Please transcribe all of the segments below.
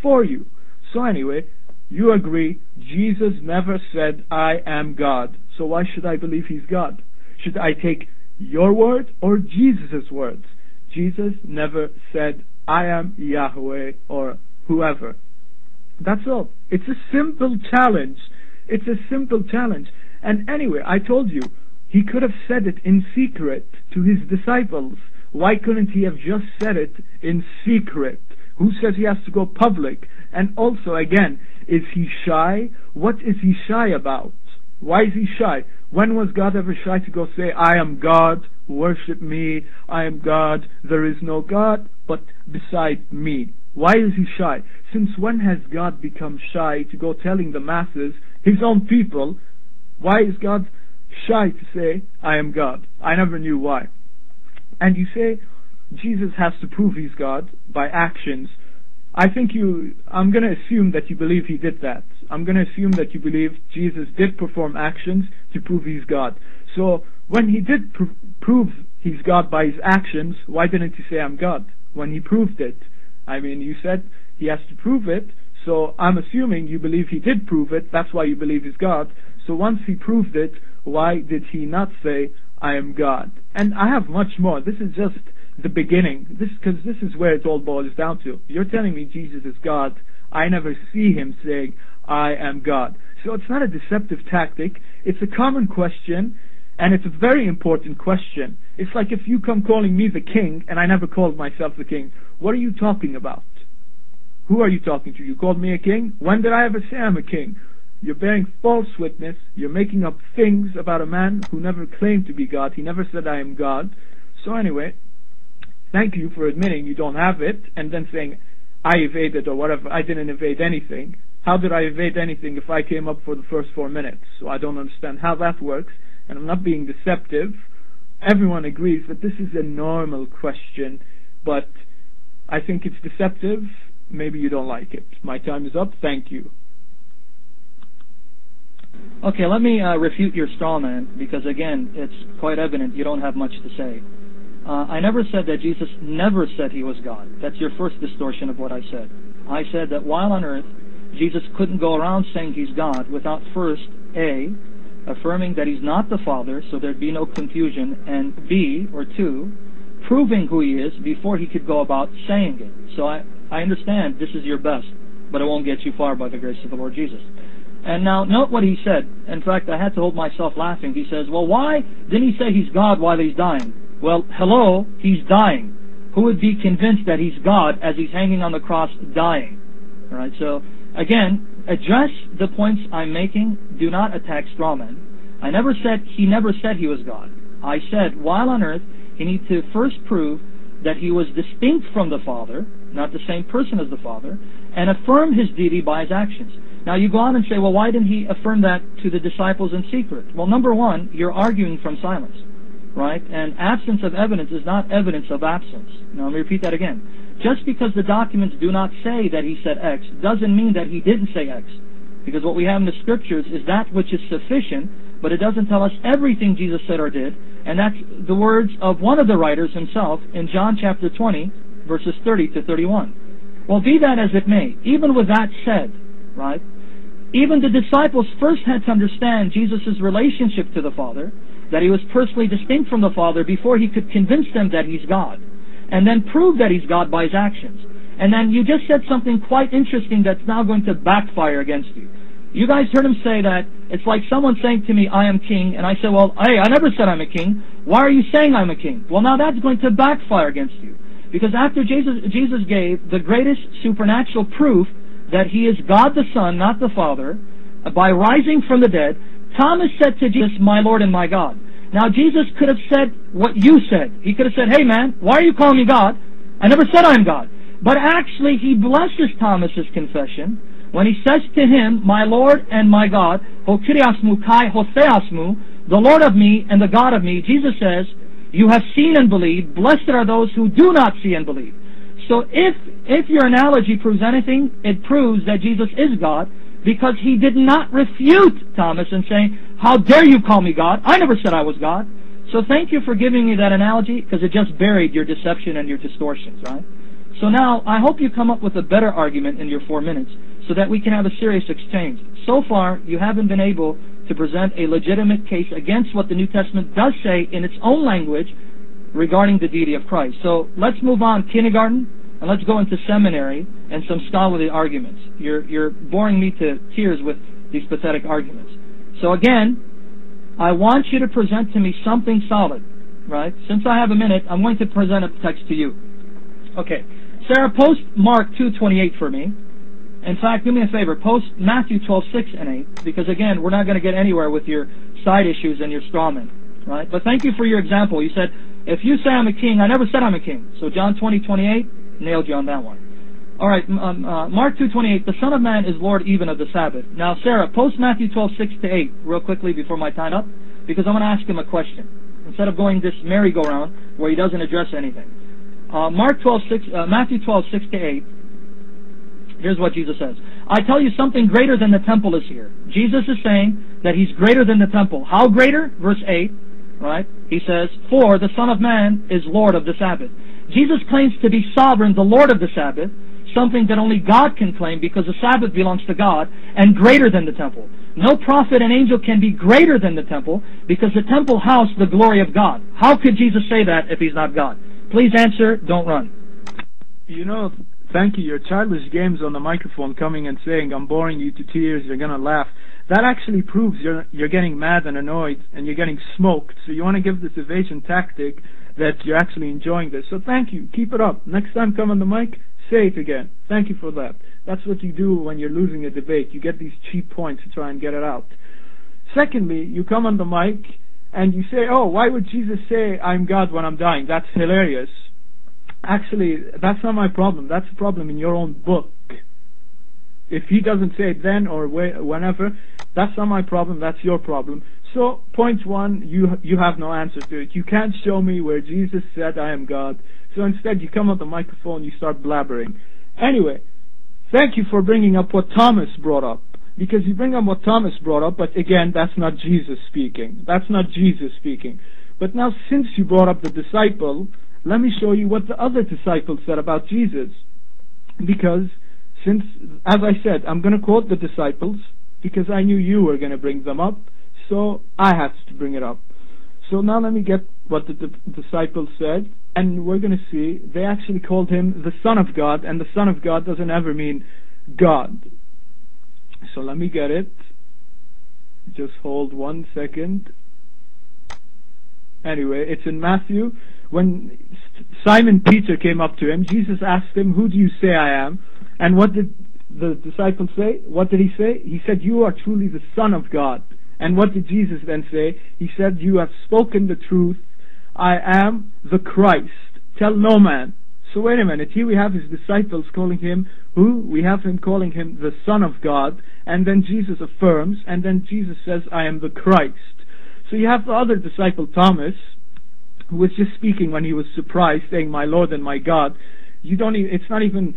for you. So anyway, you agree, Jesus never said, I am God. So why should I believe He's God? Should I take your word or Jesus' words? Jesus never said, I am Yahweh or whoever. That's all. It's a simple challenge. It's a simple challenge. And anyway, I told you, He could have said it in secret to His disciples. Why couldn't He have just said it in secret? Who says He has to go public? And also, again, is He shy? What is He shy about? Why is He shy? When was God ever shy to go say, I am God, worship me, I am God, there is no God but beside me? Why is He shy? Since when has God become shy to go telling the masses, His own people, why is God shy to say, I am God? I never knew why. And you say, Jesus has to prove He's God by actions. I'm going to assume that you believe He did that. I'm going to assume that you believe Jesus did perform actions to prove He's God. So, when He did prove He's God by His actions, why didn't He say, I'm God? When He proved it. I mean, you said He has to prove it, so I'm assuming you believe He did prove it, that's why you believe He's God. So once He proved it, why did He not say, I am God? And I have much more. This is just the beginning. Because this is where it all boils down to. You're telling me Jesus is God. I never see Him saying, I am God. So it's not a deceptive tactic. It's a common question, and it's a very important question. It's like if you come calling me the king, and I never called myself the king. What are you talking about? Who are you talking to? You called me a king? When did I ever say I'm a king? You're bearing false witness. You're making up things about a man who never claimed to be God. He never said, I am God. So anyway, thank you for admitting you don't have it, and then saying, I evaded or whatever. I didn't evade anything. How did I evade anything if I came up for the first 4 minutes? So I don't understand how that works, and I'm not being deceptive. Everyone agrees that this is a normal question, but I think it's deceptive. Maybe you don't like it. My time is up. Thank you. Okay, let me refute your straw man, because again, it's quite evident you don't have much to say. I never said that Jesus never said He was God. That's your first distortion of what I said. I said that while on earth, Jesus couldn't go around saying He's God without first, A, affirming that He's not the Father, so there'd be no confusion, and B, or 2, proving who He is before He could go about saying it. So I understand this is your best, but it won't get you far by the grace of the Lord Jesus. And now, note what He said. In fact, I had to hold myself laughing. He says, well, why didn't He say He's God while He's dying? Well, hello, He's dying. Who would be convinced that He's God as He's hanging on the cross dying? All right, so, again, address the points I'm making. Do not attack straw men. I never said He never said He was God. I said, while on earth, He needs to first prove that He was distinct from the Father, not the same person as the Father, and affirm His deity by His actions. Now you go on and say, well, why didn't He affirm that to the disciples in secret? Well, number one, you're arguing from silence, right? And absence of evidence is not evidence of absence. Now let me repeat that again. Just because the documents do not say that He said X doesn't mean that He didn't say X. Because what we have in the Scriptures is that which is sufficient, but it doesn't tell us everything Jesus said or did. And that's the words of one of the writers himself in John chapter 20, verses 30 to 31. Well, be that as it may, even with that said, right, even the disciples first had to understand Jesus' relationship to the Father, that He was personally distinct from the Father before He could convince them that He's God, and then prove that He's God by His actions. And then you just said something quite interesting that's now going to backfire against you. You guys heard Him say that it's like someone saying to me, I am king, and I say, well, hey, I never said I'm a king. Why are you saying I'm a king? Well, now that's going to backfire against you. Because after Jesus gave the greatest supernatural proof that He is God the Son, not the Father, by rising from the dead, Thomas said to Jesus, my Lord and my God. Now Jesus could have said what you said. He could have said, hey man, why are you calling me God? I never said I'm God. But actually He blesses Thomas's confession when He says to him, my Lord and my God, Ho Kyriasmu Kai Hoseasmu, the Lord of me and the God of me. Jesus says, you have seen and believed. Blessed are those who do not see and believe. So if your analogy proves anything, it proves that Jesus is God, because He did not refute Thomas and saying, how dare you call me God? I never said I was God. So thank you for giving me that analogy, because it just buried your deception and your distortions, right? So now, I hope you come up with a better argument in your 4 minutes so that we can have a serious exchange. So far, you haven't been able to present a legitimate case against what the New Testament does say in its own language regarding the deity of Christ. So let's move on, kindergarten, and let's go into seminary and some scholarly arguments. You're boring me to tears with these pathetic arguments. So again, I want you to present to me something solid, right? Since I have a minute, I'm going to present a text to you. Okay. Sarah, post Mark 2:28 for me. In fact, do me a favor, post Matthew 12:6 and 8, because again, we're not going to get anywhere with your side issues and your strawmen, right? But thank you for your example. You said, if you say I'm a king, I never said I'm a king. So John 20:28, nailed you on that one. All right, Mark 2:28, the Son of Man is Lord even of the Sabbath. Now, Sarah, post Matthew 12:6 to 8 real quickly before my time up, because I'm going to ask him a question instead of going this merry-go-round where he doesn't address anything. Matthew 12:6 to 8. Here's what Jesus says. I tell you, something greater than the temple is here. Jesus is saying that he's greater than the temple. How greater? Verse 8, right? He says, for the Son of Man is Lord of the Sabbath. Jesus claims to be sovereign, the Lord of the Sabbath, something that only God can claim because the Sabbath belongs to God, and greater than the temple. No prophet and angel can be greater than the temple because the temple housed the glory of God. How could Jesus say that if he's not God? Please answer, don't run. You know, thank you. Your childish games on the microphone, coming and saying, I'm boring you to tears, you're going to laugh. That actually proves you're getting mad and annoyed, and you're getting smoked. So you want to give this evasion tactic that you're actually enjoying this. So thank you. Keep it up. Next time come on the mic, say it again. Thank you for that. That's what you do when you're losing a debate. You get these cheap points to try and get it out. Secondly, you come on the mic and you say, oh, why would Jesus say I'm God when I'm dying? That's hilarious. Actually, that's not my problem. That's a problem in your own book. If he doesn't say it then or whenever, that's not my problem. That's your problem. So, point one, you have no answer to it. You can't show me where Jesus said I am God. So instead, you come on the microphone, you start blabbering. Anyway, thank you for bringing up what Thomas brought up. Because you bring up what Thomas brought up, but again, that's not Jesus speaking. That's not Jesus speaking. But now, since you brought up the disciple, let me show you what the other disciples said about Jesus. Because, since, as I said, I'm going to quote the disciples, because I knew you were going to bring them up, so I had to bring it up. So now let me get what the disciples said, and we're going to see, they actually called him the Son of God, and the Son of God doesn't ever mean God. So let me get it. Just hold 1 second. Anyway, it's in Matthew. When Simon Peter came up to him, Jesus asked him, who do you say I am? And what did the disciples say? What did he say? He said, you are truly the Son of God. And what did Jesus then say? He said, you have spoken the truth. I am the Christ. Tell no man. So wait a minute. Here we have his disciples calling him who? We have him calling him the Son of God. And then Jesus affirms. And then Jesus says, I am the Christ. So you have the other disciple, Thomas, who was just speaking when he was surprised, saying, my Lord and my God. It's not even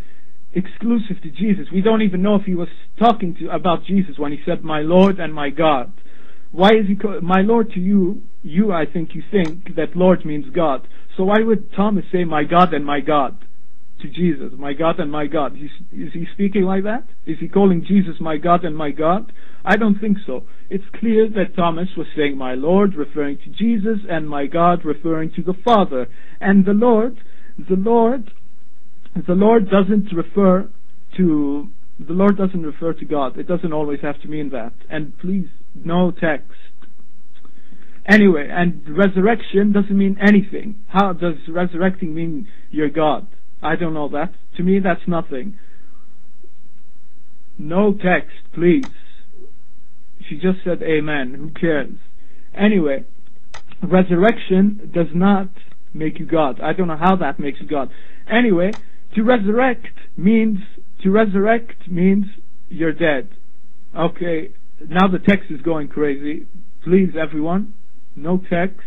exclusive to Jesus. We don't even know if he was talking about Jesus when he said, my Lord and my God. Why is he my Lord to you? I think you think that Lord means God. So why would Thomas say, my God and my God to Jesus? My God and my God. Is he speaking like that? Is he calling Jesus my God and my God? I don't think so. It's clear that Thomas was saying my Lord, referring to Jesus, and my God, referring to the Father. And the Lord doesn't refer to God. It doesn't always have to mean that. And please, no text. Anyway, and resurrection doesn't mean anything. How does resurrecting mean you're God? I don't know that. To me, that's nothing. No text, please. She just said amen. Who cares? Anyway, resurrection does not make you God. I don't know how that makes you God. Anyway, to resurrect means you're dead. Okay, now the text is going crazy. Please, everyone, no text.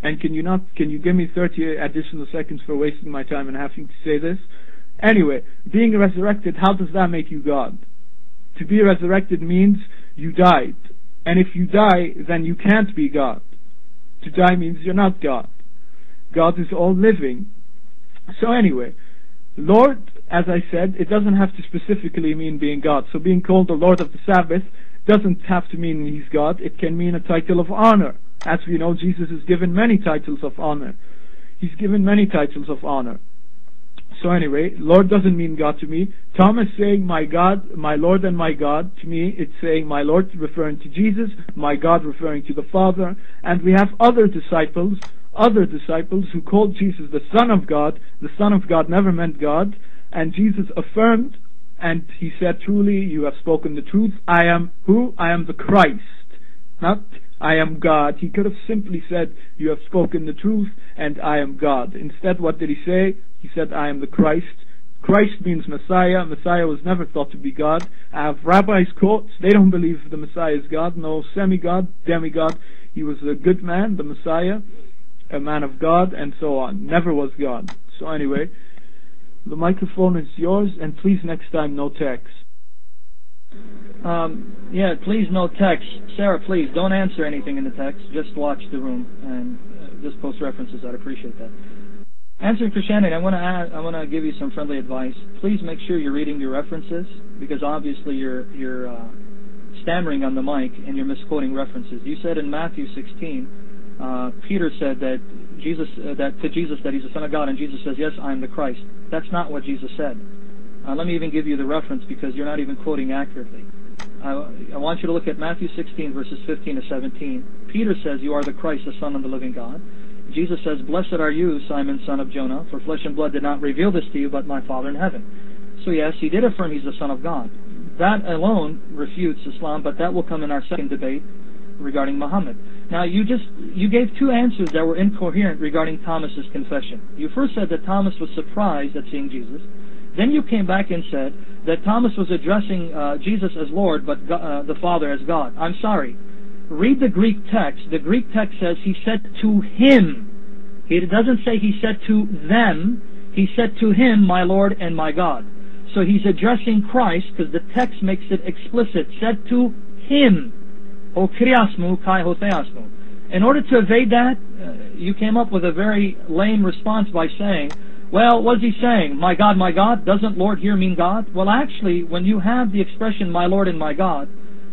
And can you give me 30 additional seconds for wasting my time and having to say this? Anyway, being resurrected, how does that make you God? To be resurrected means you died. And if you die, then you can't be God. To die means you're not God. God is all living. So anyway, Lord, as I said, it doesn't have to specifically mean being God. So being called the Lord of the Sabbath doesn't have to mean He's God. It can mean a title of honor. As we know, Jesus is given many titles of honor. He's given many titles of honor. So anyway, Lord doesn't mean God to me. Thomas saying, my God, my Lord and my God, to me it's saying my Lord referring to Jesus, my God referring to the Father. And we have other disciples who called Jesus the Son of God. The Son of God never meant God. And Jesus affirmed, and He said, truly, you have spoken the truth. I am who? I am the Christ. Not, I am God. He could have simply said, you have spoken the truth, and I am God. Instead, what did He say? He said, I am the Christ. Christ means Messiah. Messiah was never thought to be God. I have rabbis' quotes. They don't believe the Messiah is God. No, semi-God, demigod. He was a good man, the Messiah, a man of God, and so on. Never was God. So anyway, the microphone is yours, and please next time no text. Yeah, please no text. Sarah, please don't answer anything in the text. Just watch the room and just post references. I'd appreciate that. Answering Christianity, I want to give you some friendly advice. Please make sure you're reading your references, because obviously you're stammering on the mic and you're misquoting references. You said in Matthew 16, Peter said that to Jesus that He's the Son of God, and Jesus says, yes, I am the Christ. That's not what Jesus said. Let me even give you the reference, because you're not even quoting accurately. I want you to look at Matthew 16, verses 15 to 17. Peter says, you are the Christ, the Son of the living God. Jesus says, blessed are you, Simon, son of Jonah, for flesh and blood did not reveal this to you, but my Father in heaven. So yes, He did affirm He's the Son of God. That alone refutes Islam, but that will come in our second debate regarding Muhammad. Now, you gave two answers that were incoherent regarding Thomas's confession. You first said that Thomas was surprised at seeing Jesus. Then you came back and said that Thomas was addressing Jesus as Lord, but the Father as God. I'm sorry. Read the Greek text. The Greek text says He said to Him. It doesn't say He said to them. He said to Him, my Lord and my God. So He's addressing Christ, because the text makes it explicit. Said to Him. O kriasmu kai hotheasmu. In order to evade that, you came up with a very lame response by saying, well, what's He saying? My God, doesn't Lord here mean God? Well, actually, when you have the expression, my Lord and my God,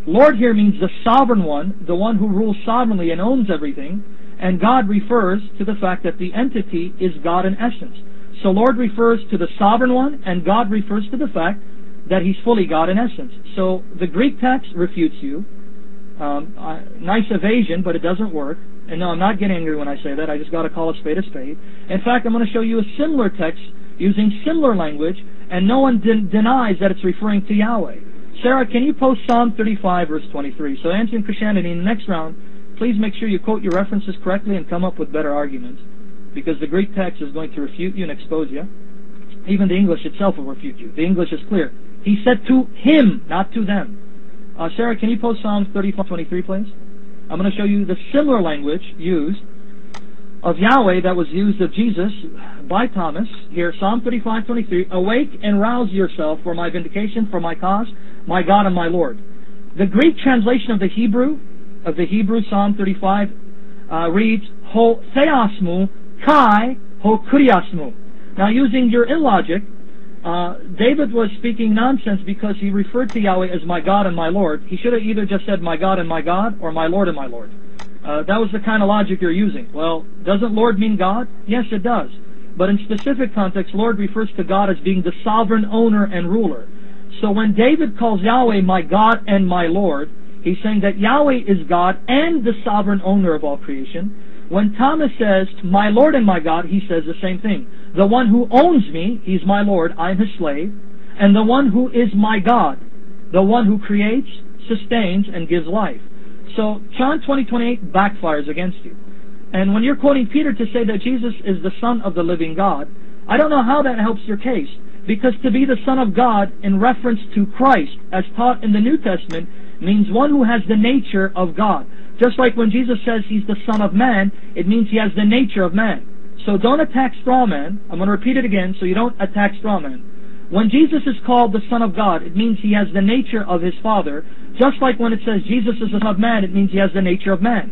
Lord here means the sovereign one, the one who rules sovereignly and owns everything, and God refers to the fact that the entity is God in essence. So Lord refers to the sovereign one, and God refers to the fact that He's fully God in essence. So the Greek text refutes you. Nice evasion, but it doesn't work. And no, I'm not getting angry when I say that. I just got to call a spade a spade. In fact, I'm going to show you a similar text using similar language, and no one denies that it's referring to Yahweh. Sarah, can you post Psalm 35, verse 23? So answering Christianity in the next round, please make sure you quote your references correctly and come up with better arguments, because the Greek text is going to refute you and expose you. Even the English itself will refute you. The English is clear. He said to Him, not to them. Sarah, can you post Psalm 35, 23, please? I'm going to show you the similar language used of Yahweh that was used of Jesus by Thomas. Here, Psalm 35, 23. Awake and rouse yourself for my vindication, for my cause, my God and my Lord. The Greek translation of the Hebrew Psalm 35 reads, Ho theasmu kai ho kuriasmu. Now, using your illogic, David was speaking nonsense because he referred to Yahweh as my God and my Lord. He should have either just said my God and my God, or my Lord and my Lord. That was the kind of logic you're using. Well, doesn't Lord mean God? Yes, it does. But in specific context, Lord refers to God as being the sovereign owner and ruler. So when David calls Yahweh my God and my Lord, he's saying that Yahweh is God and the sovereign owner of all creation. When Thomas says, my Lord and my God, he says the same thing. The one who owns me, He's my Lord, I'm His slave. And the one who is my God, the one who creates, sustains, and gives life. So John 20:28 backfires against you. And when you're quoting Peter to say that Jesus is the Son of the living God, I don't know how that helps your case. Because to be the Son of God in reference to Christ, as taught in the New Testament, means one who has the nature of God. Just like when Jesus says He's the Son of Man, it means He has the nature of man. So don't attack straw man. I'm going to repeat it again so you don't attack straw man. When Jesus is called the Son of God, it means He has the nature of His Father. Just like when it says Jesus is the Son of Man, it means He has the nature of man.